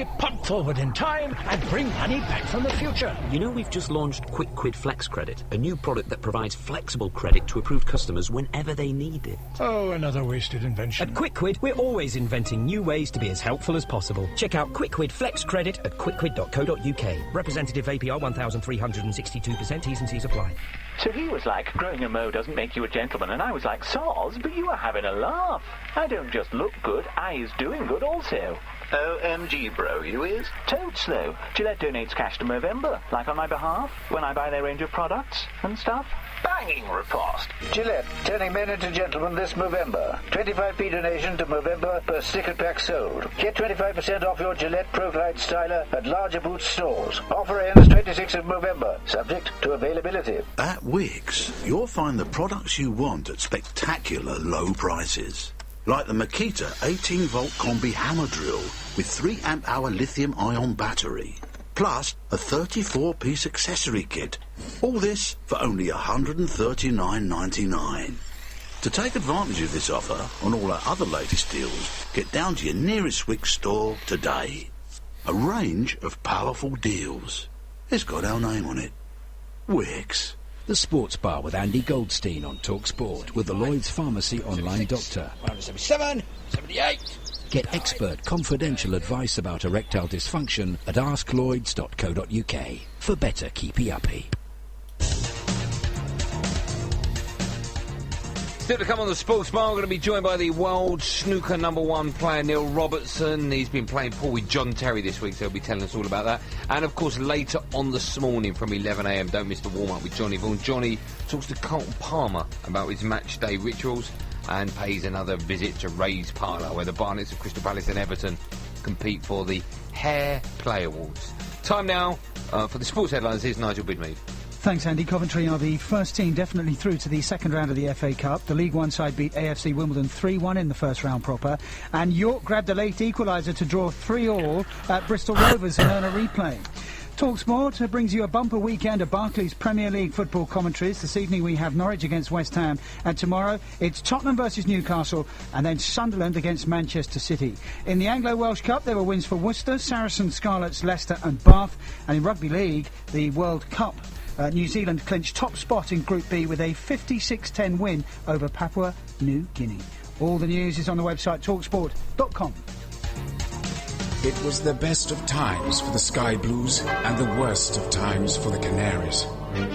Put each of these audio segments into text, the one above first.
simply punt forward in time and bring money back from the future. You know, we've just launched Quick Quid Flex Credit, a new product that provides flexible credit to approved customers whenever they need it. Oh, another wasted invention. At Quick Quid, we're always inventing new ways to be as helpful as possible. Check out Quick Quid Flex Credit at quickquid.co.uk. Representative APR 1362%, T's and C's apply. So he was like, growing a mo doesn't make you a gentleman, and I was like, Soz, but you are having a laugh. I don't just look good, I is doing good also. OMG, bro, you is? Totes, though. Gillette donates cash to Movember, like on my behalf, when I buy their range of products and stuff. Banging riposte. Gillette, turning men into gentlemen this Movember. 25p donation to Movember per sticker pack sold. Get 25% off your Gillette Profile Styler at larger Boots stores. Offer ends 26th of November, subject to availability. At Wickes, you'll find the products you want at spectacular low prices. Like the Makita 18-volt Combi hammer drill with 3 amp-hour lithium-ion battery. Plus a 34-piece accessory kit. All this for only $139.99. To take advantage of this offer on all our other latest deals, get down to your nearest Wickes store today. A range of powerful deals. It's got our name on it. Wickes. The Sports Bar with Andy Goldstein on TalkSport with the Lloyd's Pharmacy online doctor. 77, 78. Get expert confidential advice about erectile dysfunction at asklloyds.co.uk for better keepy-uppy. Still to come on the Sports Bar, we're going to be joined by the world snooker #1 player Neil Robertson. He's been playing pool with John Terry this week, so he'll be telling us all about that. And of course, later on this morning from 11 a.m, don't miss the warm-up with Johnny Vaughan. Johnny talks to Carlton Palmer about his match day rituals and pays another visit to Ray's Parlour, where the Barnets of Crystal Palace and Everton compete for the Hare Play Awards. Time now for the sports headlines. Here's Nigel Bidmead. Thanks, Andy. Coventry are the first team definitely through to the second round of the FA Cup. The League One side beat AFC Wimbledon 3-1 in the first round proper. And York grabbed a late equaliser to draw 3-3 at Bristol Rovers and earn a replay. TalkSport brings you a bumper weekend of Barclays Premier League football commentaries. This evening we have Norwich against West Ham, and tomorrow it's Tottenham versus Newcastle, and then Sunderland against Manchester City. In the Anglo-Welsh Cup there were wins for Worcester, Saracens, Scarlets, Leicester and Bath. And in Rugby League, the World Cup, New Zealand clinched top spot in Group B with a 56-10 win over Papua New Guinea. All the news is on the website talksport.com. It was the best of times for the Sky Blues and the worst of times for the Canaries.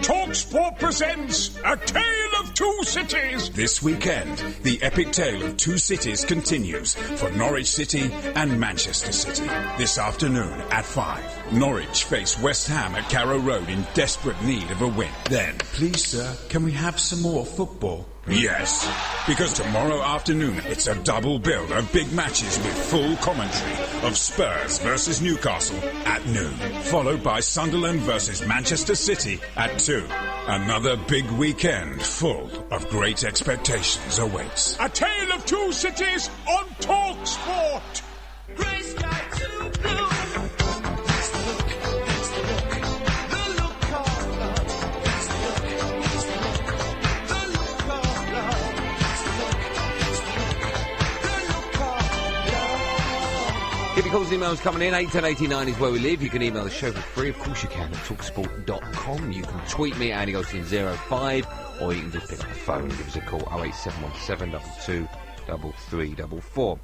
TalkSport presents A Tale of Two Cities. This weekend, the epic tale of two cities continues for Norwich City and Manchester City. This afternoon at 5, Norwich face West Ham at Carrow Road in desperate need of a win. Then, please sir, can we have some more football? Yes, because tomorrow afternoon it's a double bill of big matches with full commentary of Spurs versus Newcastle at noon, followed by Sunderland versus Manchester City at 2. Another big weekend full of great expectations awaits. A Tale of Two Cities on TalkSport. Grey sky too blue. That's the look. That's the look. The look of love. That's the look. That's the look. The look of love. That's the look. That's the look. The look of love. Keep your calls and emails coming in. 81089 is where we live. You can email the show for free. Of course you can at talksport.com. You can tweet me at AndyGoldstein05, or you can just pick up the phone and give us a call 08717 223344.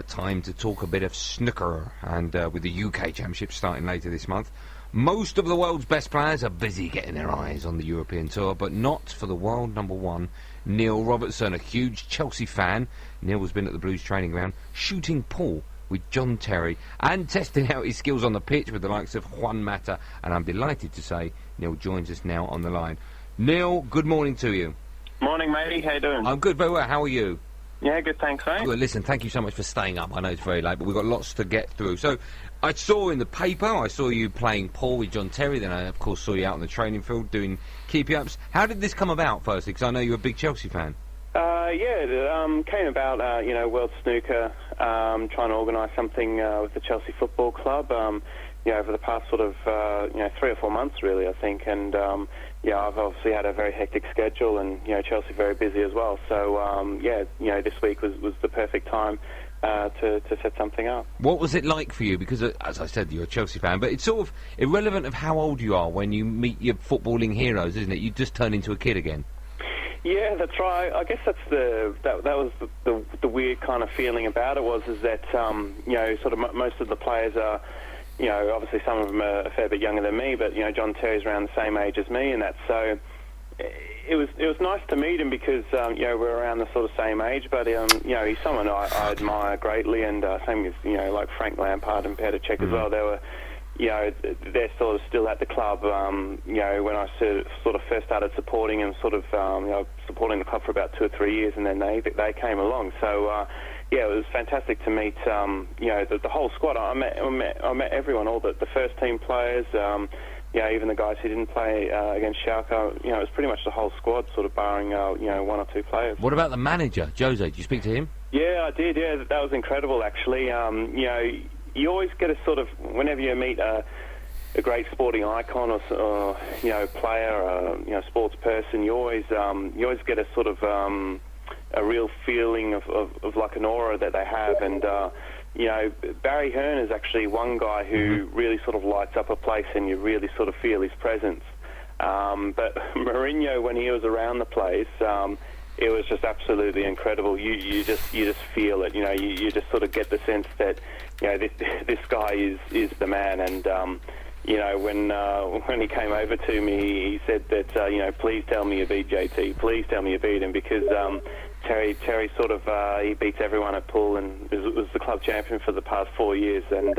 Time to talk a bit of snooker, and with the UK Championship starting later this month, most of the world's best players are busy getting their eyes on the European Tour, but not for the world #1, Neil Robertson, a huge Chelsea fan. Neil has been at the Blues training ground shooting pool with John Terry and testing out his skills on the pitch with the likes of Juan Mata, and I'm delighted to say Neil joins us now on the line. Neil, good morning to you. Morning, matey. How you doing? I'm good, very well. How are you? Yeah, good, thanks, mate. Well, listen, thank you so much for staying up. I know it's very late, but we've got lots to get through. So, I saw in the paper, I saw you playing pool with John Terry, then I, of course, saw you out on the training field doing keepy-ups. How did this come about, firstly? Because I know you're a big Chelsea fan. It came about, World Snooker, trying to organise something with the Chelsea Football Club, over the past sort of, 3 or 4 months, really, I think, and, I've obviously had a very hectic schedule, and, Chelsea very busy as well, so, this week was the perfect time to set something up. What was it like for you? Because, as I said, you're a Chelsea fan, but it's sort of irrelevant of how old you are when you meet your footballing heroes, isn't it? You just turn into a kid again. Yeah, that's right. I guess that's that was the weird kind of feeling about it is that you know, sort of most of the players are, you know, obviously some of them are a fair bit younger than me, but you know, John Terry's around the same age as me, and that so. It was nice to meet him because you know, we're around the sort of same age, but you know, he's someone I admire greatly, and same with, you know, like Frank Lampard and Petr Cech as well. They were, you know, they're sort of still at the club. You know, when I sort of first started supporting him, sort of you know, supporting the club for about 2 or 3 years, and then they came along. So yeah, it was fantastic to meet you know, the whole squad. I met everyone, all the first team players. Yeah, even the guys who didn't play against Schalke, you know, it was pretty much the whole squad, sort of barring, you know, 1 or 2 players. What about the manager, Jose? Did you speak to him? Yeah, I did. Yeah, that was incredible, actually. You know, you always get a sort of, whenever you meet a great sporting icon or you know, player, or, you know, sports person, you always get a sort of a real feeling of like an aura that they have, and you know, Barry Hearn is actually one guy who really sort of lights up a place, and you really sort of feel his presence. But Mourinho, when he was around the place, it was just absolutely incredible. You just feel it. You know, you just sort of get the sense that, you know, this guy is the man. And you know, when he came over to me, he said that you know, please tell me you beat JT. Please tell me you beat him, because Terry sort of he beats everyone at pool and was the club champion for the past 4 years, and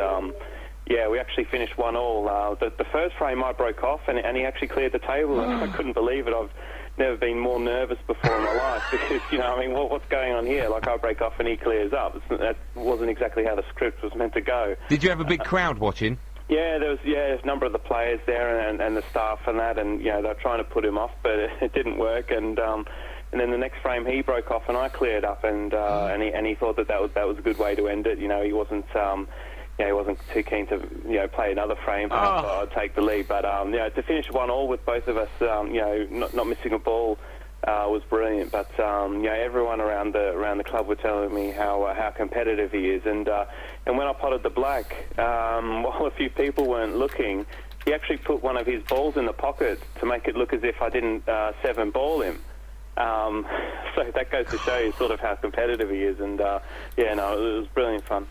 yeah, we actually finished 1-1. The first frame I broke off, and he actually cleared the table, and I couldn't believe it. I've never been more nervous before in my life, because, you know, I mean, what's going on here? Like, I break off and he clears up. That wasn't exactly how the script was meant to go. Did you have a big crowd watching? Yeah, there was a number of the players there and the staff and that, and you know, they were trying to put him off, but it didn't work. And then the next frame he broke off and I cleared up, and he thought that was a good way to end it. You know, he wasn't he wasn't too keen to, you know, play another frame. So I'd take the lead, but you know, to finish 1-1 with both of us, you know, not missing a ball. Was brilliant, but you know, everyone around the club were telling me how competitive he is, and when I potted the black, while a few people weren't looking, he actually put one of his balls in the pocket to make it look as if I didn't 7-ball him. So that goes to show you sort of how competitive he is, and yeah, no, it was brilliant fun.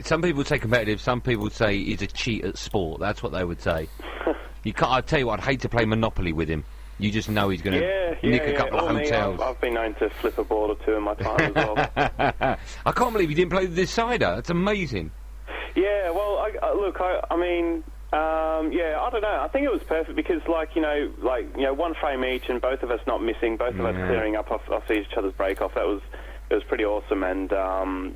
Some people would say competitive, some people would say he's a cheat at sport. That's what they would say. You can't. I tell you what, I'd hate to play Monopoly with him. You just know he's going to nick a couple of hotels. I've been known to flip a board or two in my time as well. I can't believe you didn't play the decider. That's amazing. Yeah, well, I mean, yeah, I don't know. I think it was perfect because, like, you know, one frame each, and both of us not missing, both of us clearing up off each other's break-off. It was pretty awesome, and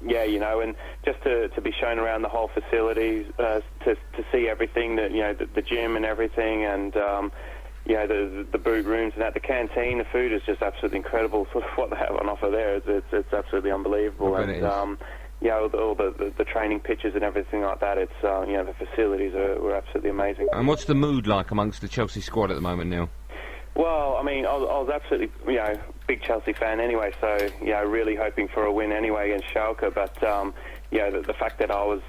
yeah, you know, and just to be shown around the whole facility, to see everything, that, you know, the gym and everything, and you know, the boot rooms and that, the canteen, the food is just absolutely incredible. Sort of what they have on offer there, it's absolutely unbelievable. And you know, all the training pitches and everything like that, it's you know, the facilities were absolutely amazing. And what's the mood like amongst the Chelsea squad at the moment, Neil? Well, I mean, I was absolutely, you know, big Chelsea fan anyway, so, you know, really hoping for a win anyway against Schalke, but you know, the fact that I was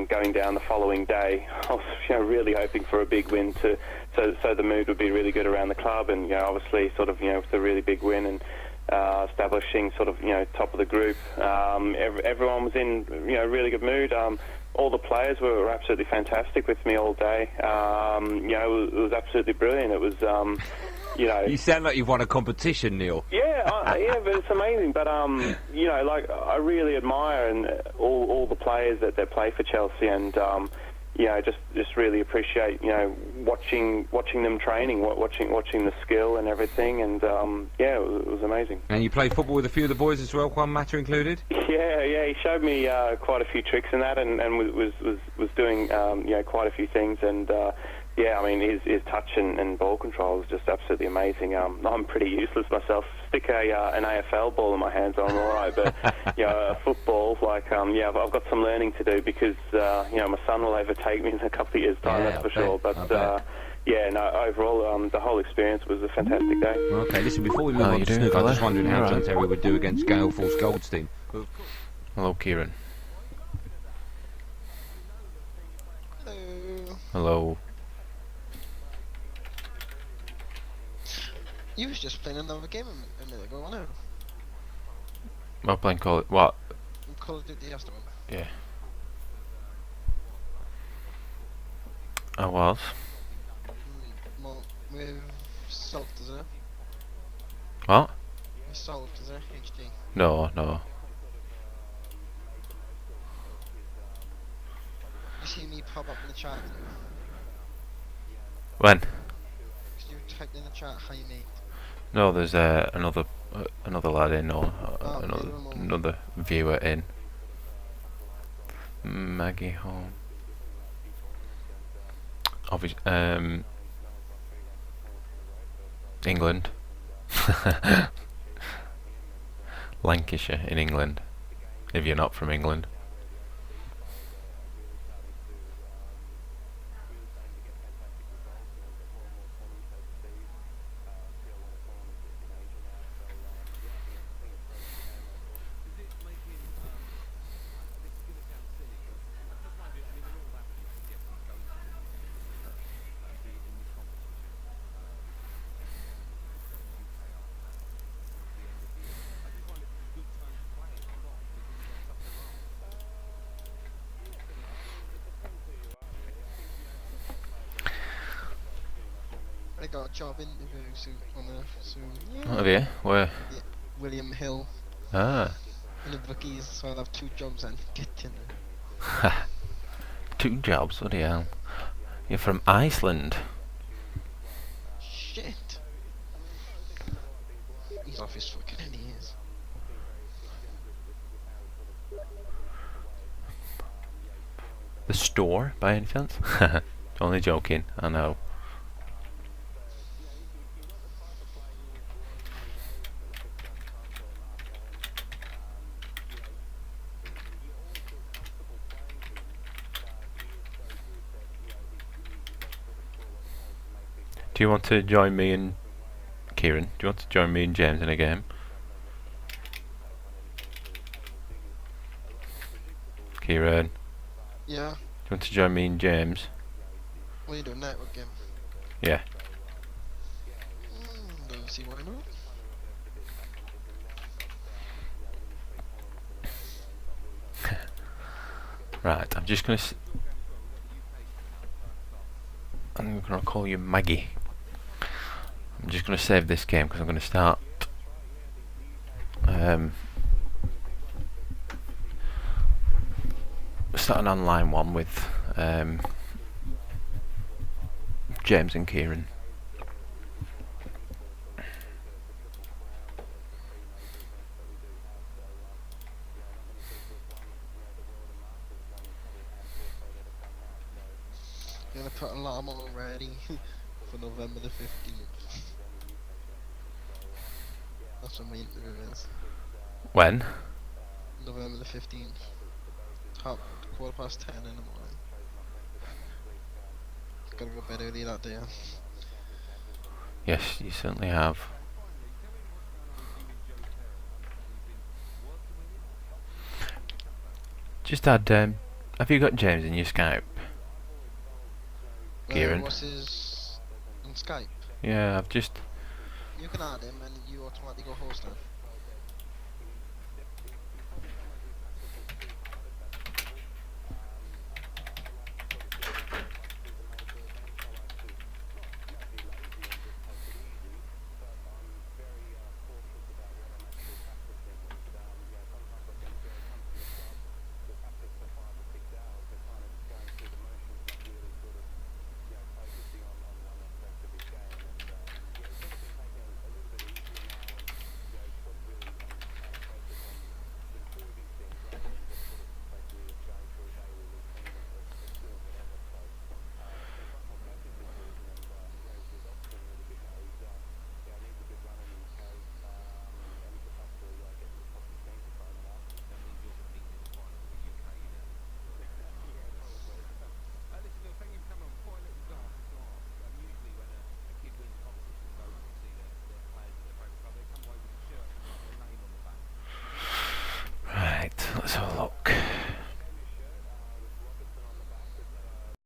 going down the following day, I was, you know, really hoping for a big win so the mood would be really good around the club, and, you know, obviously sort of, you know, with a really big win and establishing sort of, you know, top of the group. Everyone was in, you know, really good mood. All the players were absolutely fantastic with me all day. You know, it was absolutely brilliant. It was, you know... You sound like you've won a competition, Neil. Yeah, yeah, but it's amazing. But, you know, like, I really admire all the players that play for Chelsea, and, you know, just really appreciate, you know, watching them training, watching the skill and everything, and, yeah, it was amazing. And you play football with a few of the boys as well, Juan Mata included? Yeah, he showed me quite a few tricks in that, and was doing, you know, quite a few things, and, yeah, I mean, his touch and ball control is just absolutely amazing. I'm pretty useless myself. Stick an AFL ball in my hands, I'm all right. But, you know, a football, like, yeah, I've got some learning to do, because, you know, my son will overtake me in a couple of years' time, that's for sure. But, yeah, no, overall, the whole experience was a fantastic day. Okay, listen, before we move on to snooker, I'm just wondering how John Terry would do against Gale Force Goldstein. Hello, Kieran. Hello. Hello. You was just playing another game a minute ago, wasn't it? I'm playing what? Call of Duty yesterday. Yeah. I was. Well, with Salt, is it? What? With Salt, is it? HD. No. You see me pop up in the chat? When? Because you typed in the chat, hi mate. No, there's another lad in, or another viewer in. Maggie Home. Obviously, England. Lancashire in England, if you're not from England. I got a job interview soon. Yeah. Have you? Where? Yeah, William Hill. Ah. In the bookies, so I'll have 2 jobs and get in. 2 jobs, bloody hell. You're from Iceland. Shit. He's off his fucking head, he is. The store, by any chance? Only joking, I know. Do you want to join me and Kieran? Do you want to join me and James in a game? Kieran? Yeah. Do you want to join me and James? What are you doing, network game? Yeah. Don't see why not. Right, I'm just gonna I'm gonna call you Maggie. I'm just gonna save this game because I'm gonna start an online one with James and Kieran. I'm gonna put an alarm on already for November the 15th. That's when my interview is. When? November the 15th. Top 10:15 in the morning. Gotta go to bed early that day. Yes, you certainly have. Just add, have you got James in your Skype? Kieran? What's his on Skype? Yeah, I've just... You can add him and you automatically go host him.